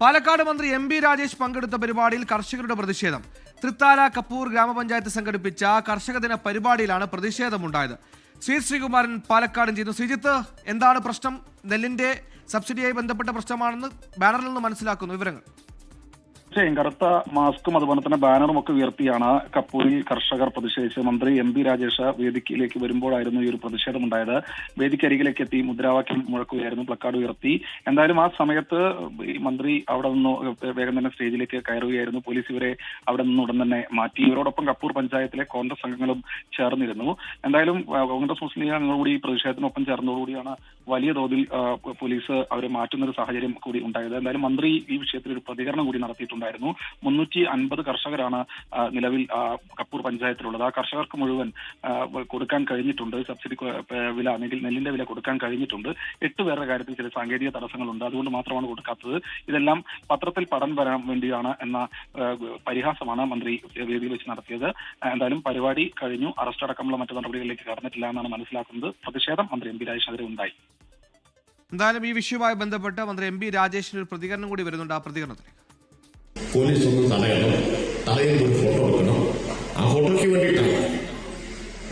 പാലക്കാട് മന്ത്രി എം.ബി. രാജേഷ് പങ്കെടുത്ത പരിപാടിയിൽ കർഷകരുടെ പ്രതിഷേധം. തൃത്താല കപ്പൂർ ഗ്രാമപഞ്ചായത്ത് സംഘടിപ്പിച്ച കർഷക ദിന പരിപാടിയിലാണ് പ്രതിഷേധമുണ്ടായത്. ശ്രീകുമാരൻ പാലക്കാട് ചെയ്യുന്നു. ശ്രീജിത്ത്, എന്താണ് പ്രശ്നം? നെല്ലിന്റെ സബ്സിഡിയായി ബന്ധപ്പെട്ട പ്രശ്നമാണെന്ന് ബാനറിൽ നിന്ന് മനസ്സിലാക്കുന്നു. വിവരങ്ങൾ. കറുത്ത മാസ്കും അതുപോലെ തന്നെ ബാനറും ഒക്കെ ഉയർത്തിയാണ് കപ്പൂരിൽ കർഷകർ പ്രതിഷേധിച്ച് മന്ത്രി എം.ബി. രാജേഷ് വേദിക്കയിലേക്ക് വരുമ്പോഴായിരുന്നു ഈ ഒരു പ്രതിഷേധമുണ്ടായത്. വേദിക്കരികിലേക്ക് എത്തി മുദ്രാവാക്യം മുഴക്കുകയായിരുന്നു, പ്ലക്കാർഡ് ഉയർത്തി. എന്തായാലും ആ സമയത്ത് ഈ മന്ത്രി അവിടെ നിന്ന് വേഗം തന്നെ സ്റ്റേജിലേക്ക് കയറുകയായിരുന്നു. പോലീസ് ഇവരെ അവിടെ നിന്ന് ഉടൻ തന്നെ മാറ്റി. ഇവരോടൊപ്പം കപ്പൂർ പഞ്ചായത്തിലെ കോൺഗ്രസ് അംഗങ്ങളും ചേർന്നിരുന്നു. എന്തായാലും കോൺഗ്രസ് മുസ്ലിം ലീഗ് അംഗങ്ങളുകൂടി ഈ പ്രതിഷേധത്തിനൊപ്പം ചേർന്നതോടുകൂടിയാണ് വലിയ തോതിൽ പോലീസ് അവരെ മാറ്റുന്ന ഒരു സാഹചര്യം കൂടി ഉണ്ടായത്. എന്തായാലും മന്ത്രി ഈ വിഷയത്തിൽ ഒരു പ്രതികരണം കൂടി നടത്തിയിട്ടുണ്ട്. 350 കർഷകരാണ് നിലവിൽ കപ്പൂർ പഞ്ചായത്തിലുള്ളത്. ആ കർഷകർക്ക് മുഴുവൻ കൊടുക്കാൻ കഴിഞ്ഞിട്ടുണ്ട്. സബ്സിഡി വില അല്ലെങ്കിൽ നെല്ലിന്റെ വില കൊടുക്കാൻ കഴിഞ്ഞിട്ടുണ്ട്. 8 പേരുടെ കാര്യത്തിൽ ചില സാങ്കേതിക തടസ്സങ്ങളുണ്ട്, അതുകൊണ്ട് മാത്രമാണ് കൊടുക്കാത്തത്. ഇതെല്ലാം പത്രത്തിൽ പടം വരാൻ വേണ്ടിയാണ് എന്ന പരിഹാസമാണ് മന്ത്രി വേദിയിൽ വെച്ച് നടത്തിയത്. എന്തായാലും പരിപാടി കഴിഞ്ഞു. അറസ്റ്റ് അടക്കമുള്ള മറ്റു നടപടികളിലേക്ക് കടന്നിട്ടില്ല എന്നാണ് മനസ്സിലാക്കുന്നത്. പ്രതിഷേധം മന്ത്രി എം.ബി. രാജേഷിനെതിരെ ഉണ്ടായി. എന്തായാലും ഈ വിഷയവുമായി ബന്ധപ്പെട്ട് മന്ത്രി എം.ബി. രാജേഷിന് ഒരു പ്രതികരണം കൂടി വരുന്നുണ്ട്. ആ പ്രതികരണത്തിലേക്ക്. പോലീസ് ഒന്ന് തടയണം, തടയുമ്പോൾ ഒരു ഫോട്ടോ എടുക്കണം. ആ ഫോട്ടോയ്ക്ക് വേണ്ടിയിട്ടാണ്.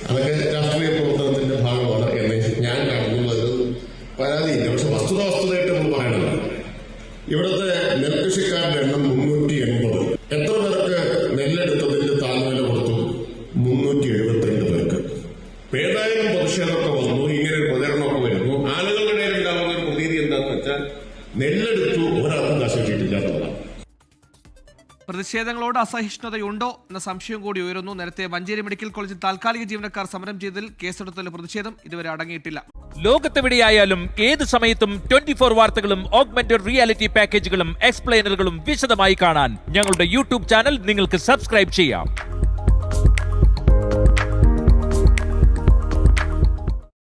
അതൊക്കെ രാഷ്ട്രീയ പ്രവർത്തനത്തിന്റെ ഭാഗമാണ് എന്ന് ഞാൻ കാണുന്നത്. അത് പരാതിയില്ല. പക്ഷെ വസ്തുതയായിട്ട് നമ്മൾ പറയണല്ലോ. ഇവിടുത്തെ നെൽകൃഷിക്കാരുടെ എണ്ണം 380. എത്ര പേർക്ക് നെല്ലെടുത്തതിന്റെ താഴ്വില കൊടുത്തു? 372 പേർക്ക്. ഏതായാലും പ്രതിഷേധമൊക്കെ വന്നു, ഇങ്ങനെ ഒരു പ്രചരണമൊക്കെ വരുന്നു. ആളുകളുടെ ഇടയിൽ ഉണ്ടാകുന്ന ഒരു പ്രതീതി എന്താണെന്ന് വെച്ചാൽ നെല്ലെടുത്തു ഒരാൾക്കും കാശ് കിട്ടിയിട്ടില്ല എന്നുള്ളതാണ്. പ്രതിഷേധങ്ങളോട് അസഹിഷ്ണുതയുണ്ടോ എന്ന സംശയം കൂടി ഉയരുന്നു. നേരത്തെ മഞ്ചേരി മെഡിക്കൽ കോളേജിൽ താൽക്കാലിക ജീവനക്കാർ സമരം ചെയ്തതിൽ കേസെടുത്തതിലെ പ്രതിഷേധം ഇതുവരെ അടങ്ങിയിട്ടില്ല. ലോകത്തെവിടെയായാലും ഏത് സമയത്തും 24 വാർത്തകളും ഓഗ്മെന്റഡ് റിയാലിറ്റി പാക്കേജുകളും എക്സ്പ്ലെയിനറുകളും വിശദമായി കാണാൻ ഞങ്ങളുടെ യൂട്യൂബ് ചാനൽ നിങ്ങൾക്ക് സബ്സ്ക്രൈബ് ചെയ്യാം.